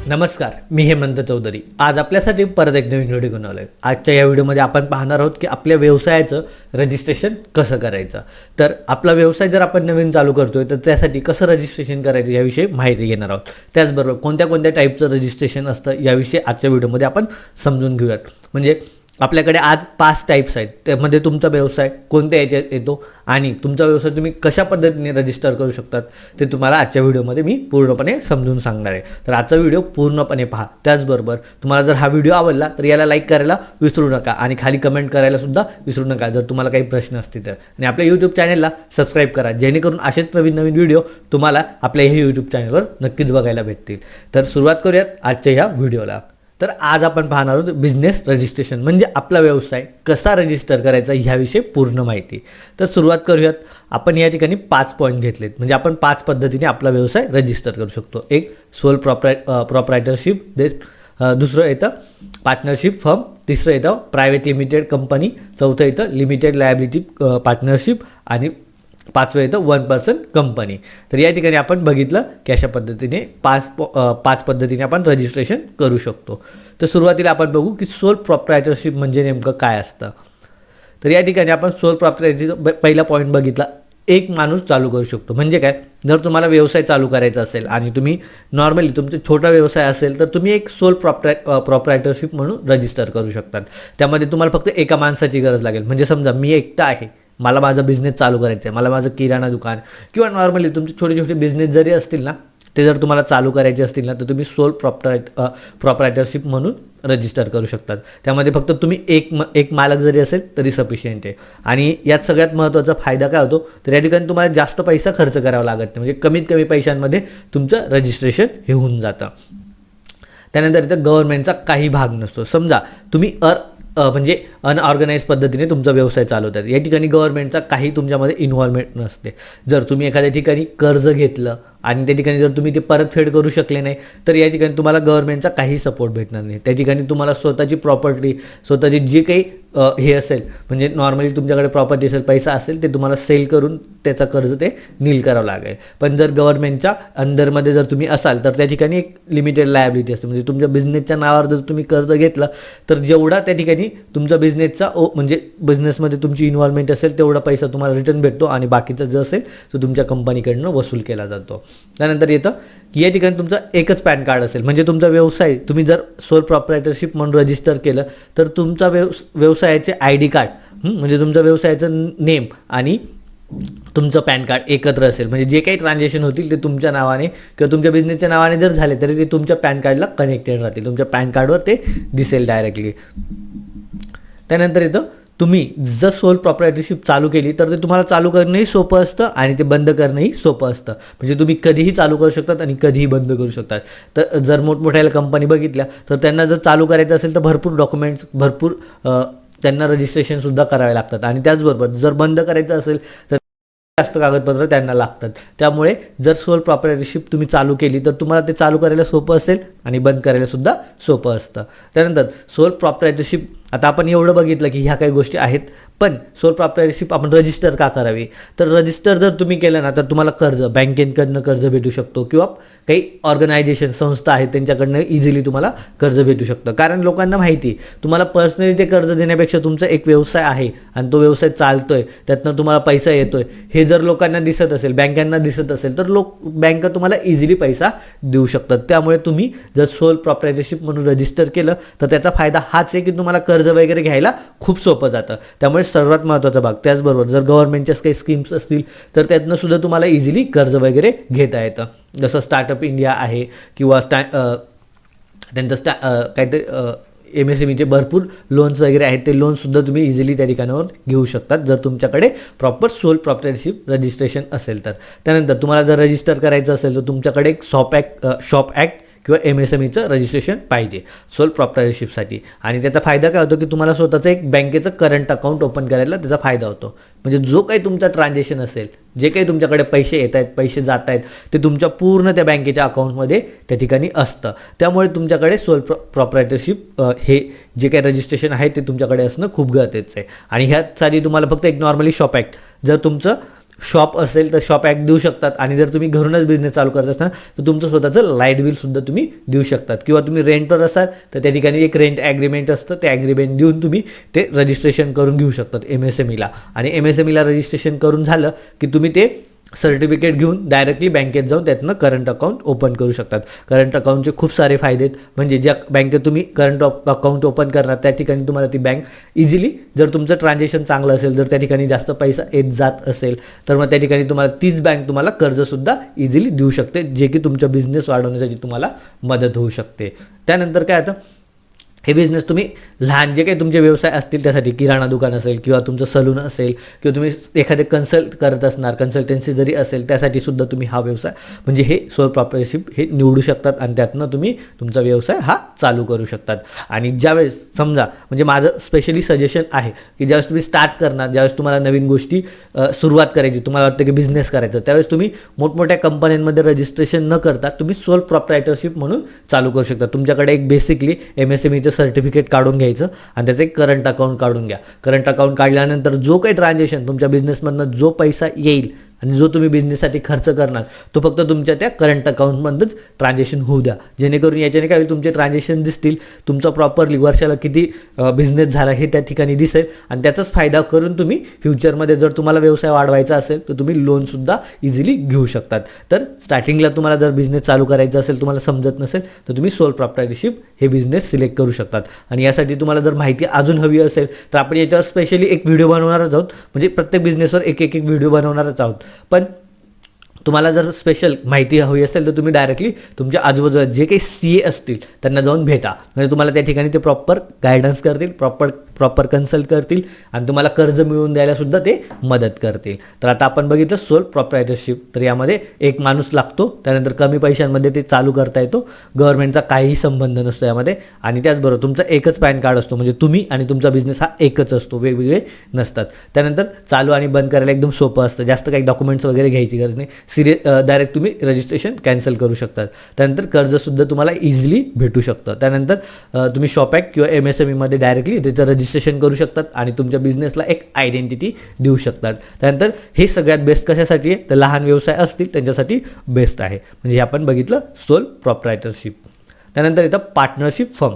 नमस्कार, मी हेमंत चौधरी. आज आपल्यासाठी परत एक नवीन व्हिडिओ घेऊन आलोय. आजच्या या व्हिडिओमध्ये आपण पाहणार आहोत की आपल्या व्यवसायाचं रजिस्ट्रेशन कसं करायचं. तर आपला व्यवसाय जर आपण नवीन चालू करतोय तर त्यासाठी कसं रजिस्ट्रेशन करायचं याविषयी माहिती घेणार आहोत. त्याचबरोबर कोणत्या कोणत्या टाईपचं रजिस्ट्रेशन असतं याविषयी आजच्या व्हिडिओमध्ये आपण समजून घेऊयात. म्हणजे आपल्याकडे आज 5 टाईप्स आहेत. त्यामध्ये तुमचा व्यवसाय कोणत्या याच्यात येतो आणि तुमचा व्यवसाय तुम्ही कशा पद्धतीने रजिस्टर करू शकतात ते तुम्हाला आजच्या व्हिडिओमध्ये मी पूर्णपणे समजून सांगणार आहे. तर आजचा व्हिडिओ पूर्णपणे पहा. त्याचबरोबर तुम्हाला जर हा व्हिडिओ आवडला तर याला लाईक करायला विसरू नका आणि खाली कमेंट करायला सुद्धा विसरू नका जर तुम्हाला काही प्रश्न असतील तर. आणि आपल्या यूट्यूब चॅनलला सबस्क्राईब करा जेणेकरून असेच नवीन व्हिडिओ तुम्हाला आपल्या हे यूट्यूब चॅनलवर नक्कीच बघायला भेटतील. तर सुरुवात करूयात आजच्या ह्या व्हिडिओला. तर आज आपण पाहणार आहोत बिझनेस रजिस्ट्रेशन म्हणजे आपला व्यवसाय कसा रजिस्टर करायचा ह्याविषयी पूर्ण माहिती. तर सुरुवात करूयात. आपण या ठिकाणी 5 पॉईंट घेतलेत म्हणजे आपण 5 पद्धतीने आपला व्यवसाय रजिस्टर करू शकतो. एक सोल प्रॉपरायटरशिप, दुसरं येतं पार्टनरशिप फर्म, तिसरं येतं प्रायव्हेट लिमिटेड कंपनी, चौथं येतं लिमिटेड लायबिलिटी पार्टनरशिप आणि 5वं येतं 1 पर्सन कंपनी. तर या ठिकाणी आपण बघितलं की अशा पद्धतीने 5 पद्धतीने आपण रजिस्ट्रेशन करू शकतो. तर सुरुवातीला आपण बघू की सोल प्रॉपरायटरशिप म्हणजे नेमकं काय असतं. तर या ठिकाणी आपण सोल प्रॉपरायटरशिप पहिला पॉईंट बघितला. एक माणूस चालू करू शकतो. म्हणजे काय, जर तुम्हाला व्यवसाय चालू करायचा असेल आणि तुम्ही नॉर्मली तुमचा छोटा व्यवसाय असेल तर तुम्ही एक सोल प्रॉपरायटरशिप म्हणून रजिस्टर करू शकतात. त्यामध्ये तुम्हाला फक्त एका माणसाची गरज लागेल. म्हणजे समजा मी एकटा आहे, मला माझा बिझनेस चालू करायचा आहे, मला माझं किराणा दुकान किंवा नॉर्मली तुमचे छोटे छोटे बिझनेस जरी असतील ना ते जर तुम्हाला चालू करायचे असतील ना तर तुम्ही सोल प्रॉपरायटरशिप म्हणून रजिस्टर करू शकतात. त्यामध्ये फक्त तुम्ही एक मालक जरी असेल तरी सफिशियंट आहे. आणि यात सगळ्यात महत्त्वाचा फायदा काय होतो तर या ठिकाणी तुम्हाला जास्त पैसा खर्च करावा लागत नाही. म्हणजे कमीत कमी पैशांमध्ये तुमचं रजिस्ट्रेशन हे होऊन जातं. त्यानंतर इथं गव्हर्नमेंटचा काही भाग नसतो. समजा तुम्ही म्हणजे अनऑर्गनाइज पद्धतीने तुमचा व्यवसाय चालवतात, या ठिकाणी गव्हर्नमेंटचा काही तुमच्यामध्ये इन्व्हॉल्वमेंट नसते. जर तुम्ही एखाद्या ठिकाणी कर्ज घेतलं आणि त्या ठिकाणी जर तुम्ही ते परतफेड करू शकले नाही तर या ठिकाणी तुम्हाला गव्हर्नमेंटचा काही सपोर्ट भेटणार नाही. त्या ठिकाणी तुम्हाला स्वतःची प्रॉपर्टी, स्वतःची जी काही हे असेल म्हणजे नॉर्मली तुमच्याकडे प्रॉपर्टी असेल, पैसा असेल ते तुम्हाला सेल करून त्याचा कर्ज ते नील करावं लागेल. पण जर गव्हर्नमेंटच्या अंडरमध्ये जर तुम्ही असाल तर त्या ठिकाणी एक लिमिटेड लायबिलिटी असते. म्हणजे तुमच्या बिझनेसच्या नावावर जर तुम्ही कर्ज घेतलं तर जेवढा त्या ठिकाणी तुमचा बिझनेसचा म्हणजे बिझनेसमध्ये तुमची इन्व्हॉल्वमेंट असेल तेवढा पैसा तुम्हाला रिटर्न भेटतो आणि बाकीचा जो असेल तो तुमच्या कंपनीकडनं वसूल केला जातो. त्यानंतर येतं की या ठिकाणी तुमचं एकच पॅन कार्ड असेल. म्हणजे तुमचा व्यवसाय तुम्ही जर सोल प्रॉपरायटरशिप म्हणून रजिस्टर केलं तर तुमचा व्यवसायाचे ID कार्ड म्हणजे तुमच्या व्यवसायाचं नेम आणि तुमचं पॅन कार्ड एकत्र असेल. म्हणजे जे काही ट्रान्झॅक्शन होतील ते तुमच्या नावाने किंवा तुमच्या बिझनेसच्या नावाने जर झाले तरी ते तुमच्या पॅन कार्डला कनेक्टेड राहतील. तुमच्या पॅन कार्डवर ते दिसेल डायरेक्टली. त्यानंतर येतं तुम्ही जर सोल प्रॉपरायटरशिप चालू केली तर ते तुम्हाला चालू करणंही सोपं असतं आणि ते बंद करणंही सोपं असतं. म्हणजे तुम्ही कधीही चालू करू शकतात आणि कधीही बंद करू शकतात. तर जर मोठमोठ्या कंपनी बघितल्या तर त्यांना जर चालू करायचं असेल तर भरपूर डॉक्युमेंट्स, भरपूर त्यांना रजिस्ट्रेशनसुद्धा करावे लागतात. आणि त्याचबरोबर जर बंद करायचं असेल तर जास्त कागदपत्र त्यांना लागतात. त्यामुळे जर सोल प्रॉपरायटरशिप तुम्ही चालू केली तर तुम्हाला ते चालू करायला सोपं असेल आणि बंद करायला सुद्धा सोपं असतं. त्यानंतर सोल प्रॉपरायटरशिप, आता आपण एवढं बघितलं की ह्या काही गोष्टी आहेत, पण सोल प्रॉपरायटरशिप आपण रजिस्टर का करावी तर रजिस्टर जर तुम्ही केलं ना तर तुम्हाला कर्ज बँकेकडनं कर्ज भेटू शकतो किंवा काही ऑर्गनायझेशन, संस्था आहेत त्यांच्याकडनं इझिली तुम्हाला कर्ज भेटू शकतं. कारण लोकांना माहिती तुम्हाला पर्सनली ते कर्ज देण्यापेक्षा तुमचा एक व्यवसाय आहे आणि तो व्यवसाय चालतोय, त्यातनं तुम्हाला पैसा येतोय हे जर लोकांना दिसत असेल, बँकांना दिसत असेल तर बँका तुम्हाला इझिली पैसा देऊ शकतात. त्यामुळे तुम्ही जर सोल प्रॉपरायटरशिप म्हणून रजिस्टर केलं तर त्याचा फायदा हाच आहे की तुम्हाला कर्ज वगैरे घ्यायला खूप सोपं जातं. त्यामुळे सर्वात महत्त्वाचा भाग. त्याचबरोबर जर गव्हर्नमेंटच्या काही स्कीम्स असतील तर त्यातनं सुद्धा तुम्हाला इझिली कर्ज वगैरे घेता येतं. जसं स्टार्टअप इंडिया आहे किंवा त्यांचं काहीतरी MSMEचे भरपूर लोन्स वगैरे आहेत. ते लोनसुद्धा तुम्ही इझिली त्या ठिकाणावर घेऊ शकतात जर तुमच्याकडे प्रॉपर सोल प्रॉपरायटरशिप रजिस्ट्रेशन असेल तर. त्यानंतर तुम्हाला जर रजिस्टर करायचं असेल तर तुमच्याकडे एक शॉप ॲक्ट किंवा MSMEचं रजिस्ट्रेशन पाहिजे सोल प्रॉपरायटरशिपसाठी. आणि त्याचा फायदा काय होतो की तुम्हाला स्वतःचं एक बँकेचं करंट अकाउंट ओपन करायला त्याचा फायदा होतो. म्हणजे जो काही तुमचा ट्रान्झॅक्शन असेल, जे काही तुमच्याकडे पैसे येत आहेत, पैसे जात आहेत ते तुमच्या पूर्ण त्या बँकेच्या अकाउंटमध्ये त्या ठिकाणी असतं. त्यामुळे तुमच्याकडे सोल प्रॉपरायटरशिप हे जे काही रजिस्ट्रेशन आहे ते तुमच्याकडे असणं खूप गरजेचं आहे. आणि ह्यासाठी तुम्हाला फक्त एक नॉर्मली शॉप ॲक्ट, जर तुमचं शॉप असेल तर शॉप ॲक्ट देऊ शकतात, आणि जर तुम्ही घरूनच बिझनेस चालू करत असाल तर तुमचं स्वतःचं लाईट बिलसुद्धा तुम्ही देऊ शकतात, किंवा तुम्ही रेंटवर असाल तर त्या ठिकाणी एक रेंट ॲग्रीमेंट असतं, ते ॲग्रीमेंट देऊन तुम्ही ते रजिस्ट्रेशन करून घेऊ शकतात MSMEला. आणि MSMEला रजिस्ट्रेशन करून झालं की तुम्ही ते सर्टिफिकेट घेऊन डायरेक्टली बँकेत जाऊन त्यातनं करंट अकाउंट ओपन करू शकतात. करंट अकाउंटचे खूप सारे फायदे आहेत, म्हणजे ज्या बँकेत तुम्ही करंट अकाउंट ओपन करणार त्या ठिकाणी तुम्हाला ती बँक इझिली, जर तुमचं ट्रान्झॅक्शन चांगलं असेल, जर त्या ठिकाणी जास्त पैसा येत जात असेल तर मग त्या ठिकाणी तुम्हाला तीच बँक तुम्हाला कर्जसुद्धा इझिली देऊ शकते, जे की तुमचा बिझनेस वाढवण्यासाठी तुम्हाला मदत होऊ शकते. त्यानंतर काय आता हे बिझनेस तुम्ही लहान जे काही तुमचे व्यवसाय असतील त्यासाठी, किराणा दुकान असेल किंवा तुमचं सलून असेल किंवा तुम्ही एखादे कन्सल्ट करत असणार, कन्सल्टन्सी जरी असेल त्यासाठी सुद्धा तुम्ही हा व्यवसाय म्हणजे हे सोल प्रॉपरशिप हे निवडू शकतात, आणि त्यातनं तुम्ही तुमचा व्यवसाय हा चालू करू शकतात. आणि ज्यावेळेस समजा, म्हणजे माझं स्पेशली सजेशन आहे की ज्यावेळेस तुम्ही स्टार्ट करणार, ज्यावेळेस तुम्हाला नवीन गोष्टी सुरुवात करायची, तुम्हाला वाटतं की बिझनेस करायचं, त्यावेळेस तुम्ही मोठमोठ्या कंपन्यांमध्ये रजिस्ट्रेशन न करता तुम्ही सोल प्रॉपरायटरशिप म्हणून चालू करू शकता. तुमच्याकडे एक बेसिकली MSMEचं सर्टिफिकेट काढून घ्यायचं आणि त्याचं एक करंट अकाउंट काढून घ्या. करंट अकाउंट काढल्यानंतर जो काही ट्रान्झॅक्शन तुमच्या बिझनेसमधनं जो पैसा येईल आणि जो तुम्ही बिझनेससाठी खर्च करणार तो फक्त तुमच्या त्या करंट अकाउंटमध्येच ट्रान्झॅक्शन होऊ द्या, जेणेकरून याच्याने काय होईल, तुमचे ट्रान्झॅक्शन दिसतील, तुमचा प्रॉपरली वर्षाला किती बिझनेस झाला हे त्या ठिकाणी दिसेल, आणि त्याचाच फायदा करून तुम्ही फ्युचरमध्ये जर तुम्हाला व्यवसाय वाढवायचा असेल तर तुम्ही लोनसुद्धा इझिली घेऊ शकतात. तर स्टार्टिंगला तुम्हाला जर बिझनेस चालू करायचा असेल, तुम्हाला समजत नसेल तर तुम्ही सोल प्रॉपरायटरशिप हे बिझनेस सिलेक्ट करू शकतात. आणि यासाठी तुम्हाला जर माहिती अजून हवी असेल तर आपण याच्यावर स्पेशली एक व्हिडिओ बनवणारच आहोत, म्हणजे प्रत्येक बिझनेसवर एक व्हिडिओ बनवणारच आहोत. पण तुम्हाला जर स्पेशल माहिती हवी असेल तर तुम्ही डायरेक्टली तुमच्या आजूबाजूला जे काही CA असतील त्यांना जाऊन भेटा, म्हणजे तुम्हाला त्या ठिकाणी ते प्रॉपर गायडन्स करतील, प्रॉपर कन्सल्ट करतील, आणि तुम्हाला कर्ज मिळवून द्यायला सुद्धा ते मदत करतील. तर आता आपण बघितलं सोल प्रॉपरायटरशिप, तर यामध्ये एक माणूस लागतो, त्यानंतर कमी पैशांमध्ये ते चालू करता येतो, गव्हर्नमेंटचा काहीही संबंध नसतो यामध्ये, आणि त्याचबरोबर तुमचा एकच पॅन कार्ड असतो, म्हणजे तुम्ही आणि तुमचा बिझनेस हा एकच असतो, वेगवेगळे नसतात. त्यानंतर चालू आणि बंद करायला एकदम सोपं असतं, जास्त काही डॉक्युमेंट्स वगैरे घ्यायची गरज नाही, डायरेक्ट तुम्ही रजिस्ट्रेशन कॅन्सल करू शकतात. त्यानंतर कर्जसुद्धा तुम्हाला इझिली भेटू शकतं. त्यानंतर तुम्ही शॉप ॲक्ट किंवा MSMEमध्ये डायरेक्टली त्याचं रजिस्ट्रेशन करू शकतात आणि तुमच्या बिझनेसला एक आयडेंटिटी देऊ शकतात. त्यानंतर हे सगळ्यात बेस्ट कशासाठी आहे, तर लहान व्यवसाय असतील त्यांच्यासाठी बेस्ट आहे. म्हणजे हे आपण बघितलं सोल प्रॉपरायटरशिप. त्यानंतर येतं पार्टनरशिप फर्म.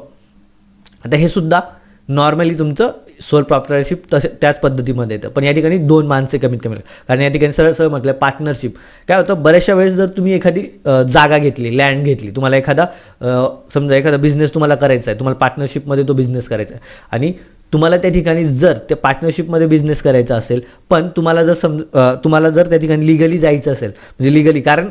आता हे सुद्धा नॉर्मली तुमचं सोल प्रॉपरायटरशिप त्याच पद्धतीमध्ये येतं, पण या ठिकाणी 2 माणसे कमीत कमी, कारण या ठिकाणी सरळ म्हटलं पार्टनरशिप. काय होतं, बऱ्याचशा वेळेस जर तुम्ही एखादी जागा घेतली, लँड घेतली, तुम्हाला समजा एखादा बिझनेस तुम्हाला करायचा आहे, तुम्हाला पार्टनरशिपमध्ये तो बिझनेस करायचा आहे, आणि तुम्हाला त्या ठिकाणी जर त्या पार्टनरशिपमध्ये बिझनेस करायचा असेल, पण तुम्हाला जर त्या ठिकाणी लिगली जायचं असेल, म्हणजे लिगली, कारण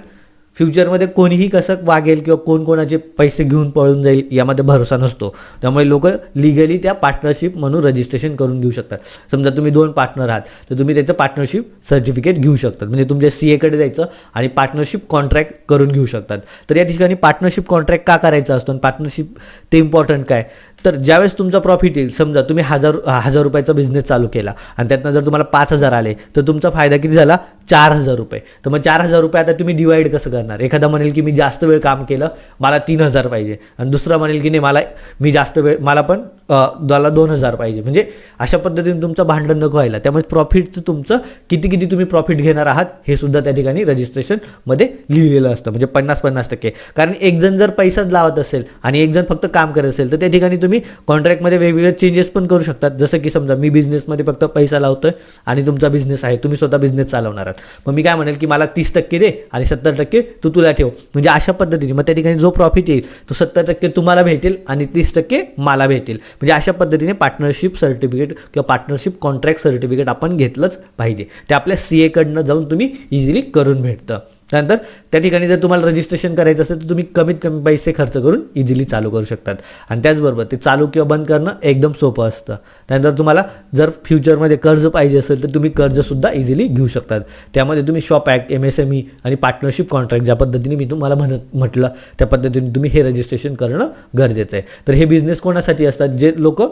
फ्युचरमध्ये कोणीही कसं वागेल किंवा कोण कोणाचे पैसे घेऊन पळून जाईल यामध्ये भरोसा नसतो, त्यामुळे लोक लिगली त्या पार्टनरशिप म्हणून रजिस्ट्रेशन करून घेऊ शकतात. समजा तुम्ही 2 पार्टनर आहात तर तुम्ही त्याचं पार्टनरशिप सर्टिफिकेट घेऊ शकतात, म्हणजे तुमच्या CAकडे जायचं आणि पार्टनरशिप कॉन्ट्रॅक्ट करून घेऊ शकतात. तर या ठिकाणी पार्टनरशिप कॉन्ट्रॅक्ट का करायचा असतो आणि पार्टनरशिप ते इम्पॉर्टंट काय, तर ज्यावेळेस तुमचा प्रॉफिट येईल, समजा तुम्ही 1000 रुपयाचा बिझनेस चालू केला आणि त्यातनं जर तुम्हाला 5000 आले तर तुमचा फायदा किती झाला, 4000 रुपये. तर मग 4000 रुपये आता तुम्ही डिवाईड कसं करणार, एखादा म्हणेल की मी जास्त वेळ काम केलं मला 3000 पाहिजे, आणि दुसरा म्हणेल की नाही मी जास्त वेळ मला पण 2000 पाहिजे, म्हणजे अशा पद्धतीने तुमचं भांडण नको व्हायला. त्यामुळे प्रॉफिटचं तुमचं किती तुम्ही प्रॉफिट घेणार आहात हे सुद्धा त्या ठिकाणी रजिस्ट्रेशनमध्ये लिहिलेलं असतं, म्हणजे 50-50%. कारण एक जण जर पैसाच लावत असेल आणि एक जण फक्त काम करत असेल तर त्या ठिकाणी तुम्ही कॉन्ट्रॅक्टमध्ये वेगवेगळे चेंजेस पण करू शकतात. जसं की समजा मी बिझनेसमध्ये फक्त पैसा लावतोय आणि तुमचा बिझनेस आहे, तुम्ही स्वतः बिझनेस चालवणार आहात, मग मी काय म्हणेल की मला 30% दे आणि 70% तू तुला ठेव, म्हणजे अशा पद्धतीने मग त्या ठिकाणी जो प्रॉफिट येईल तो 70% तुम्हाला भेटेल आणि 30% मला भेटेल. म्हणजे अशा पद्धतीने पार्टनरशिप सर्टिफिकेट किंवा पार्टनरशिप कॉन्ट्रॅक्ट सर्टिफिकेट आपण घेतलंच पाहिजे. ते आपल्या CAकडनं जाऊन तुम्ही इझिली करून भेटतं. त्यानंतर त्या ठिकाणी जर तुम्हाला रजिस्ट्रेशन करायचं असेल तर तुम्ही कमीत कमी पैसे खर्च करून इझिली चालू करू शकतात, आणि त्याचबरोबर ते चालू किंवा बंद करणं एकदम सोपं असतं. त्यानंतर तुम्हाला जर फ्युचरमध्ये कर्ज पाहिजे असेल तर तुम्ही कर्जसुद्धा इझिली घेऊ शकतात. त्यामध्ये तुम्ही शॉप ॲक्ट, MSME आणि पार्टनरशिप कॉन्ट्रॅक्ट ज्या पद्धतीने मी तुम्हाला म्हटलं त्या पद्धतीने तुम्ही हे रजिस्ट्रेशन करणं गरजेचं आहे. तर हे बिझनेस कोणासाठी असतात, जे लोक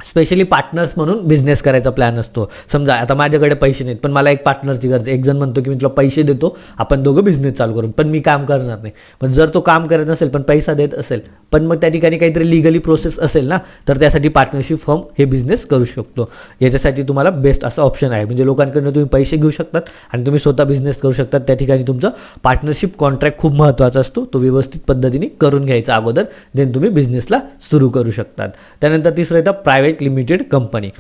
स्पेशली पार्टनर्स म्हणून बिझनेस करायचा प्लॅन असतो. समजा आता माझ्याकडे पैसे नाहीत, पण मला एक पार्टनरची गरज आहे. एक जण म्हणतो की मी तुला पैसे देतो, आपण दोघं बिझनेस चालू करू, पण मी काम करणार नाही. पण जर तो काम करत नसेल पण पैसा देत असेल, पण मग त्या ठिकाणी काहीतरी लिगली प्रोसेस असेल ना, तर त्यासाठी पार्टनरशिप फर्म हे बिझनेस करू शकतो. याच्यासाठी तुम्हाला बेस्ट असं ऑप्शन आहे. म्हणजे लोकांकडनं तुम्ही पैसे घेऊ शकतात आणि तुम्ही स्वतः बिझनेस करू शकतात. त्या ठिकाणी तुमचं पार्टनरशिप कॉन्ट्रॅक्ट खूप महत्त्वाचा असतो. तो व्यवस्थित पद्धतीने करून घ्यायचा अगोदर, देन तुम्ही बिझनेसला सुरू करू शकतात. त्यानंतर तिसरं येतं प्रायव्हेट लिमिटेड कंपनी.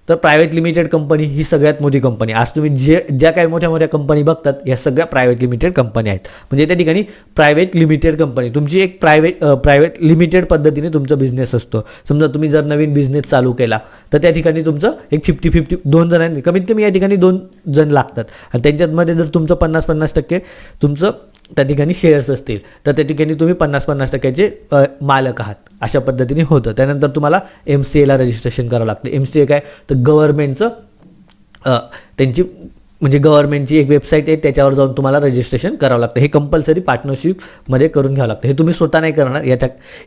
तर प्रायव्हेट लिमिटेड कंपनी ही सगळ्यात मोठी कंपनी. आज तुम्ही ज्या काही मोठ्या मोठ्या कंपनी बघतात, या सगळ्या प्रायव्हेट लिमिटेड कंपनी आहेत. म्हणजे त्या ठिकाणी प्रायव्हेट लिमिटेड कंपनी तुमची एक प्रायव्हेट लिमिटेड पद्धतीने तुमचा बिझनेस असतो. समजा तुम्ही जर नवीन बिझनेस चालू केला, तर त्या ठिकाणी तुमचं एक 50-50 दोन जणांनी कमीत कमी या ठिकाणी 2 जण लागतात आणि त्यांच्यामध्ये जर तुमचं 50-50% तुमचं त्या ठिकाणी शेअर्स असतील, तर त्या ठिकाणी तुम्ही 50-50% मालक आहात. अशा पद्धतीने होतं. त्यानंतर तुम्हाला MCAला रजिस्ट्रेशन करावं लागतं. MCA काय, तर गव्हर्नमेंटचं त्यांची म्हणजे गव्हर्नमेंटची एक वेबसाईट आहे, त्याच्यावर जाऊन तुम्हाला रजिस्ट्रेशन करावं लागतं. हे कंपल्सरी पार्टनरशिपमध्ये करून घ्यावं लागतं. हे तुम्ही स्वतः नाही करणार. या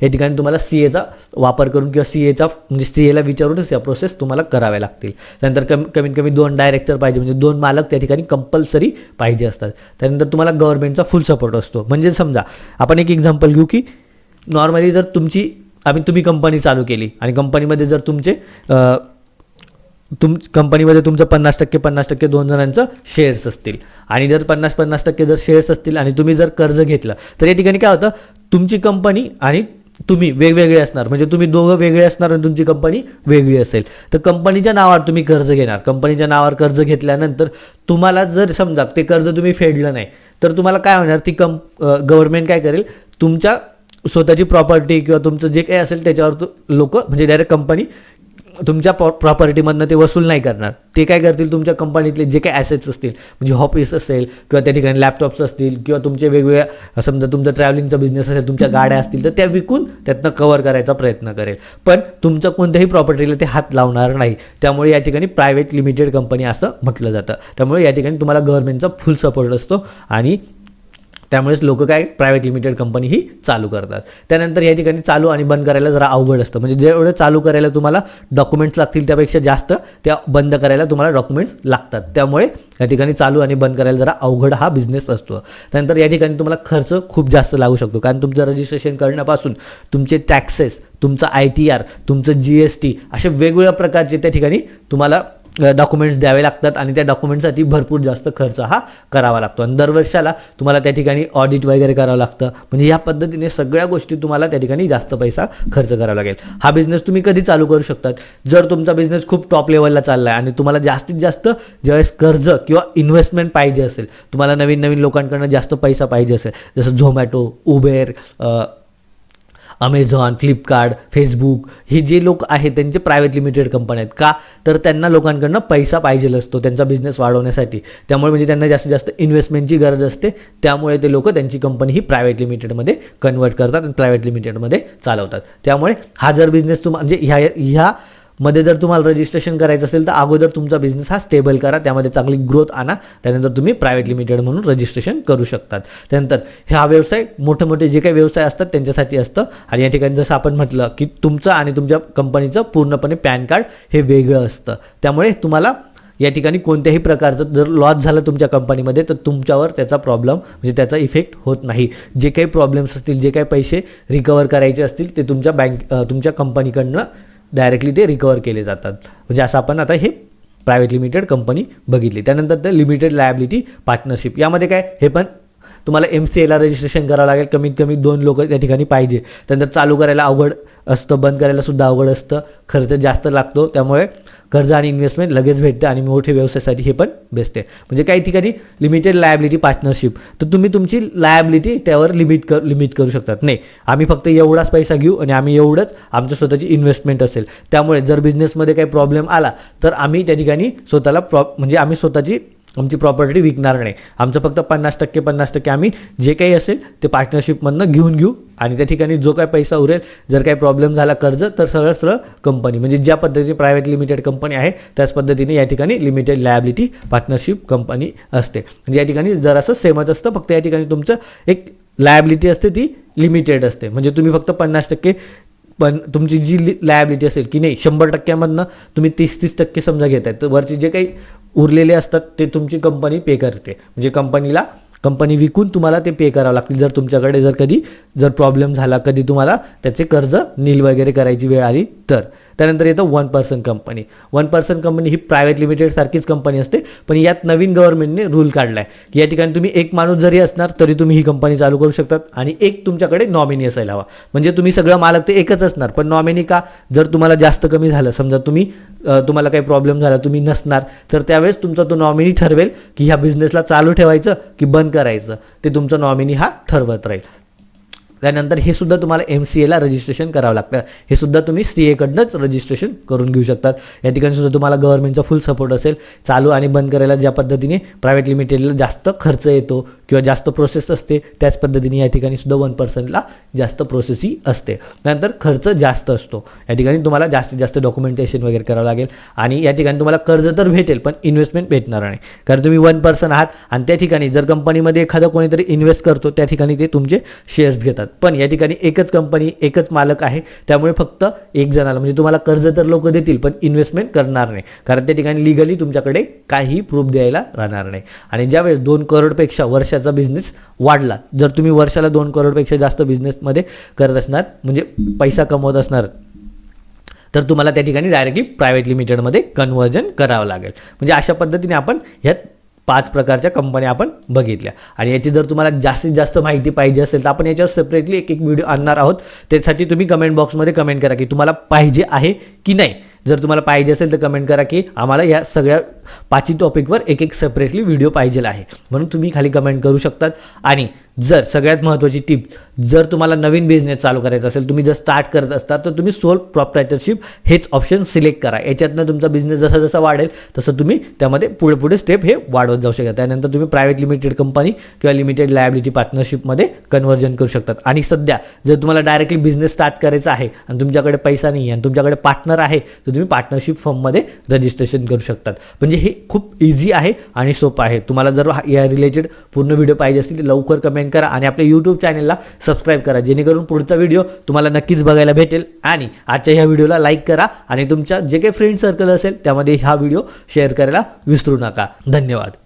ठिकाणी तुम्हाला CAचा वापर करून किंवा म्हणजे CAला विचारूनच या प्रोसेस तुम्हाला कराव्या लागतील. त्यानंतर कमीत कमी 2 डायरेक्टर पाहिजे, म्हणजे 2 मालक त्या ठिकाणी कंपल्सरी पाहिजे असतात. त्यानंतर तुम्हाला गव्हर्नमेंटचा फुल सपोर्ट असतो. म्हणजे समजा आपण एक एक्झाम्पल घेऊ की नॉर्मली जर तुम्ही कंपनी चालू केली आणि कंपनीमध्ये जर कंपनीमध्ये तुमचं 50% 2 जणांचं शेअर्स असतील आणि जर 50% जर शेअर्स असतील आणि तुम्ही जर कर्ज घेतलं, तर या ठिकाणी काय होतं, तुमची कंपनी आणि तुम्ही वेगवेगळे असणार. म्हणजे तुम्ही दोघं वेगळे असणार आणि तुमची कंपनी वेगळी असेल. तर कंपनीच्या नावावर तुम्ही कर्ज घेणार. कंपनीच्या नावावर कर्ज घेतल्यानंतर तुम्हाला जर समजा ते कर्ज तुम्ही फेडलं नाही, तर तुम्हाला काय होणार, ती गव्हर्नमेंट काय करेल, तुमच्या स्वतःची प्रॉपर्टी किंवा तुमचं जे काही असेल त्याच्यावर लोक म्हणजे डायरेक्ट कंपनी तुमच्या प्रॉपर्टीमधनं ते वसूल नाही करणार. ते काय करतील, तुमच्या कंपनीतले जे काही ॲसेट्स असतील, म्हणजे ऑफिस असेल किंवा त्या ठिकाणी लॅपटॉप्स असतील किंवा तुमचे वेगवेगळ्या समजा तुमचा ट्रॅव्हलिंगचा बिझनेस असेल, तुमच्या गाड्या असतील, तर त्या विकून त्यातनं कव्हर करायचा प्रयत्न करेल. पण तुमच्या कोणत्याही प्रॉपर्टीला ते हात लावणार नाही. त्यामुळे या ठिकाणी प्रायव्हेट लिमिटेड कंपनी असं म्हटलं जातं. त्यामुळे या ठिकाणी तुम्हाला गव्हर्नमेंटचा फुल सपोर्ट असतो आणि त्यामुळेच लोक काय प्रायव्हेट लिमिटेड कंपनी ही चालू करतात. त्यानंतर या ठिकाणी चालू आणि बंद करायला जरा अवघड असतं. म्हणजे जेवढं चालू करायला तुम्हाला डॉक्युमेंट्स लागतील त्यापेक्षा जास्त त्या बंद करायला तुम्हाला डॉक्युमेंट्स लागतात. त्यामुळे या ठिकाणी चालू आणि बंद करायला जरा अवघड हा बिझनेस असतो. त्यानंतर या ठिकाणी तुम्हाला खर्च खूप जास्त लागू शकतो. कारण तुमचं रजिस्ट्रेशन करण्यापासून तुमचे टॅक्सेस, तुमचा ITR, तुमचं GST असे वेगवेगळ्या प्रकारचे त्या ठिकाणी तुम्हाला डॉक्युमेंट्स द्यावे लागतात आणि त्या डॉक्युमेंट्ससाठी भरपूर जास्त खर्च हा करावा लागतो. आणि दरवर्षाला तुम्हाला त्या ठिकाणी ऑडिट वगैरे करावं लागतं. म्हणजे या पद्धतीने सगळ्या गोष्टी तुम्हाला त्या ठिकाणी जास्त पैसा खर्च करावा लागेल. हा बिझनेस तुम्ही कधी चालू करू शकतात, जर तुमचा बिझनेस खूप टॉप लेवलला चालला आहे आणि तुम्हाला जास्तीत जास्त ज्यावेळेस कर्ज किंवा इन्व्हेस्टमेंट पाहिजे असेल, तुम्हाला नवीन लोकांकडनं जास्त पैसा पाहिजे असेल, जसं Zomato, Uber, Amazon, Flipkart, Facebook हे जे लोक आहेत त्यांचे प्रायव्हेट लिमिटेड कंपनी आहेत. का, तर त्यांना लोकांकडनं पैसा पाहिजे असतो त्यांचा बिझनेस वाढवण्यासाठी. त्यामुळे म्हणजे त्यांना जास्तीत जास्त इन्व्हेस्टमेंटची गरज असते. त्यामुळे ते लोक त्यांची कंपनी ही प्रायव्हेट लिमिटेडमध्ये कन्वर्ट करतात आणि प्रायव्हेट लिमिटेडमध्ये चालवतात. त्यामुळे हा जर बिझनेस म्हणजे ह्यामध्ये जर तुम्हाला रजिस्ट्रेशन करायचं असेल तर अगोदर तुमचा बिझनेस हा स्टेबल करा, त्यामध्ये चांगली ग्रोथ आणा, त्यानंतर तुम्ही प्रायव्हेट लिमिटेड म्हणून रजिस्ट्रेशन करू शकतात. त्यानंतर हा व्यवसाय मोठे जे काही व्यवसाय असतात त्यांच्यासाठी असतं. आणि या ठिकाणी जसं आपण म्हटलं की तुमचं आणि तुमच्या कंपनीचं पूर्णपणे पॅन कार्ड हे वेगळं असतं. त्यामुळे तुम्हाला या ठिकाणी कोणत्याही प्रकारचं जर लॉस झालं तुमच्या कंपनीमध्ये तर तुमच्यावर त्याचा प्रॉब्लेम म्हणजे त्याचा इफेक्ट होत नाही. जे काही प्रॉब्लेम्स असतील, जे काही पैसे रिकवर करायचे असतील ते तुमच्या कंपनीकडनं डायरेक्टली ते रिकवर केले जातात. म्हणजे असं आपण आता हे प्रायव्हेट लिमिटेड कंपनी बघितली. त्यानंतर ते लिमिटेड लायबिलिटी पार्टनरशिप. यामध्ये काय, हे पण तुम्हाला MCAला रजिस्ट्रेशन करावं लागेल. कमीत कमी 2 लोक त्या ठिकाणी पाहिजे. त्यानंतर चालू करायला अवघड असतं, बंद करायला सुद्धा अवघड असतं, खर्च जास्त लागतो. त्यामुळे कर्ज आणि इन्व्हेस्टमेंट लगेच भेटते आणि मोठे व्यवसायासाठी हे पण बेस्ट आहे. म्हणजे काही ठिकाणी लिमिटेड लायबिलिटी पार्टनरशिप, तर तुम्ही तुमची लायबिलिटी त्यावर लिमिट करू शकतात. नाही, आम्ही फक्त एवढाच पैसा घेऊ आणि आम्ही एवढंच आमच्या स्वतःची इन्व्हेस्टमेंट असेल. त्यामुळे जर बिझनेसमध्ये काही प्रॉब्लेम आला तर आम्ही त्या ठिकाणी स्वतःला म्हणजे आम्ही आमची प्रॉपर्टी विकणार नाही. आमचं फक्त 50% आम्ही जे काही असेल ते पार्टनरशिपमधनं घेऊ आणि त्या ठिकाणी जो काही पैसा उरेल, जर काही प्रॉब्लेम झाला कर्ज, तर सरळ कंपनी म्हणजे ज्या पद्धतीने प्रायव्हेट लिमिटेड कंपनी आहे त्याच पद्धतीने या ठिकाणी लिमिटेड लायबिलिटी पार्टनरशिप कंपनी असते. म्हणजे या ठिकाणी जरासं सेमच असतं, फक्त या ठिकाणी तुमचं एक लायबिलिटी असते ती लिमिटेड असते. म्हणजे तुम्ही फक्त 50% पण तुमची जी लायबिलिटी असेल की नाही 100%मधनं तुम्ही 30% समजा घेताय, तर वरचे जे काही उरलेले असतात ते तुमची कंपनी पे करते. म्हणजे कंपनी विकून तुम्हाला ते पे करावं लागतील जर तुमच्याकडे जर प्रॉब्लेम झाला, कधी तुम्हाला त्याचे कर्ज नील वगैरे करायची वेळ आली तर. त्यानंतर येतं 1% कंपनी. 1% कंपनी ही प्रायव्हेट लिमिटेड सारखीच कंपनी असते, पण यात नवीन गव्हर्नमेंटने रूल काढला आहे की या ठिकाणी तुम्ही एक माणूस जरी असणार तरी तुम्ही ही कंपनी चालू करू शकतात आणि एक तुमच्याकडे नॉमिनी असायला हवा. म्हणजे तुम्ही सगळं मालक ते एकच असणार, पण नॉमिनी का, जर तुम्हाला जास्त कमी झालं, समजा तुम्हाला काही प्रॉब्लेम झाला, तुम्ही नसणार, तर त्यावेळेस तुमचा तो नॉमिनी ठरवेल की ह्या बिझनेसला चालू ठेवायचं की बंद करायचं, ते तुमचा नॉमिनी हा ठरवत राहील. त्यानंतर हे सुद्धा तुम्हाला MCAला रजिस्ट्रेशन करावं लागतं. हे सुद्धा तुम्ही CA कडनंच रजिस्ट्रेशन करून घेऊ शकतात. या ठिकाणी सुद्धा तुम्हाला गव्हर्नमेंटचा फुल सपोर्ट असेल. चालू आणि बंद करायला ज्या पद्धतीने प्रायव्हेट लिमिटेडला जास्त खर्च येतो किंवा जास्त प्रोसेस असते, त्याच पद्धतीने या ठिकाणी सुद्धा 1%ला जास्त प्रोसेसही असते. त्यानंतर खर्च जास्त असतो. या ठिकाणी तुम्हाला जास्तीत जास्त डॉक्युमेंटेशन वगैरे करावं लागेल आणि या ठिकाणी तुम्हाला कर्ज तर भेटेल पण इन्व्हेस्टमेंट भेटणार नाही, कारण तुम्ही 1% आहात आणि त्या ठिकाणी जर कंपनीमध्ये एखादा कोणीतरी इन्व्हेस्ट करतो त्या ठिकाणी ते तुमचे शेअर्स घेतात. पण या ठिकाणी एकच कंपनी, एकच मालक आहे, त्यामुळे फक्त एक जणाला, म्हणजे तुम्हाला कर्ज तर लोक देतील पण इन्व्हेस्टमेंट करणार नाही, कारण त्या ठिकाणी लिगली तुमच्याकडे काही प्रूफ द्यायला राहणार नाही. आणि ज्यावेळेस 2 करोडपेक्षा वर्षाचा बिझनेस वाढला, जर तुम्ही वर्षाला 2 करोडपेक्षा जास्त बिझनेसमध्ये करत असणार, म्हणजे पैसा कमवत असणार, तर तुम्हाला त्या ठिकाणी डायरेक्टली प्रायव्हेट लिमिटेडमध्ये कन्व्हर्जन करावं लागेल. म्हणजे अशा पद्धतीने आपण ह्यात 5 प्रकारच्या कंपन्या आपण बघितल्या. आणि याची जर तुम्हाला जास्तीत जास्त माहिती पाहिजे असेल तर आपण याच्यावर सेपरेटली एक व्हिडिओ आणणार आहोत. त्यासाठी तुम्ही कमेंट बॉक्समध्ये कमेंट करा की तुम्हाला पाहिजे आहे की नाही. जर तुम्हाला पाहिजे असेल तर कमेंट करा की आम्हाला या सगळ्या 5 टॉपिकवर एक सेपरेटली व्हिडिओ पाहिजे आहे, म्हणून तुम्ही खाली कमेंट करू शकतात. आणि जर सगळ्यात महत्त्वाची टिप, जर तुम्हाला नवीन बिझनेस चालू करायचा असेल, तुम्ही जर स्टार्ट करत असता तर तुम्ही सोल प्रॉप्रायटरशिप हेच ऑप्शन सिलेक्ट करा. याच्यातनं तुमचा बिझनेस जसा जसा वाढेल तसं तुम्ही त्यामध्ये पुढे स्टेप हे वाढवत जाऊ शकता. त्यानंतर तुम्ही प्रायव्हेट लिमिटेड कंपनी किंवा लिमिटेड लायबिलिटी पार्टनरशिपमध्ये कन्व्हर्जन करू शकतात. आणि सध्या जर तुम्हाला डायरेक्टली बिझनेस स्टार्ट करायचा आहे आणि तुमच्याकडे पैसा नाही आणि तुमच्याकडे पार्टनर आहे, तर तुम्ही पार्टनरशिप फर्ममध्ये रजिस्ट्रेशन करू शकतात. म्हणजे हे खूप इझी आहे आणि सोपं आहे. तुम्हाला जर या रिलेटेड पूर्ण व्हिडिओ पाहिजे असतील लवकर कमेंट करा आणि आपल्या YouTube चॅनलला सबस्क्राईब करा, जेणेकरून पुढचा व्हिडिओ तुम्हाला नक्कीच बघायला भेटेल. आणि आजच्या ह्या व्हिडिओला लाईक करा आणि तुमच्या जे काही फ्रेंड सर्कल असेल त्यामध्ये हा व्हिडिओ शेअर करायला विसरू नका. धन्यवाद.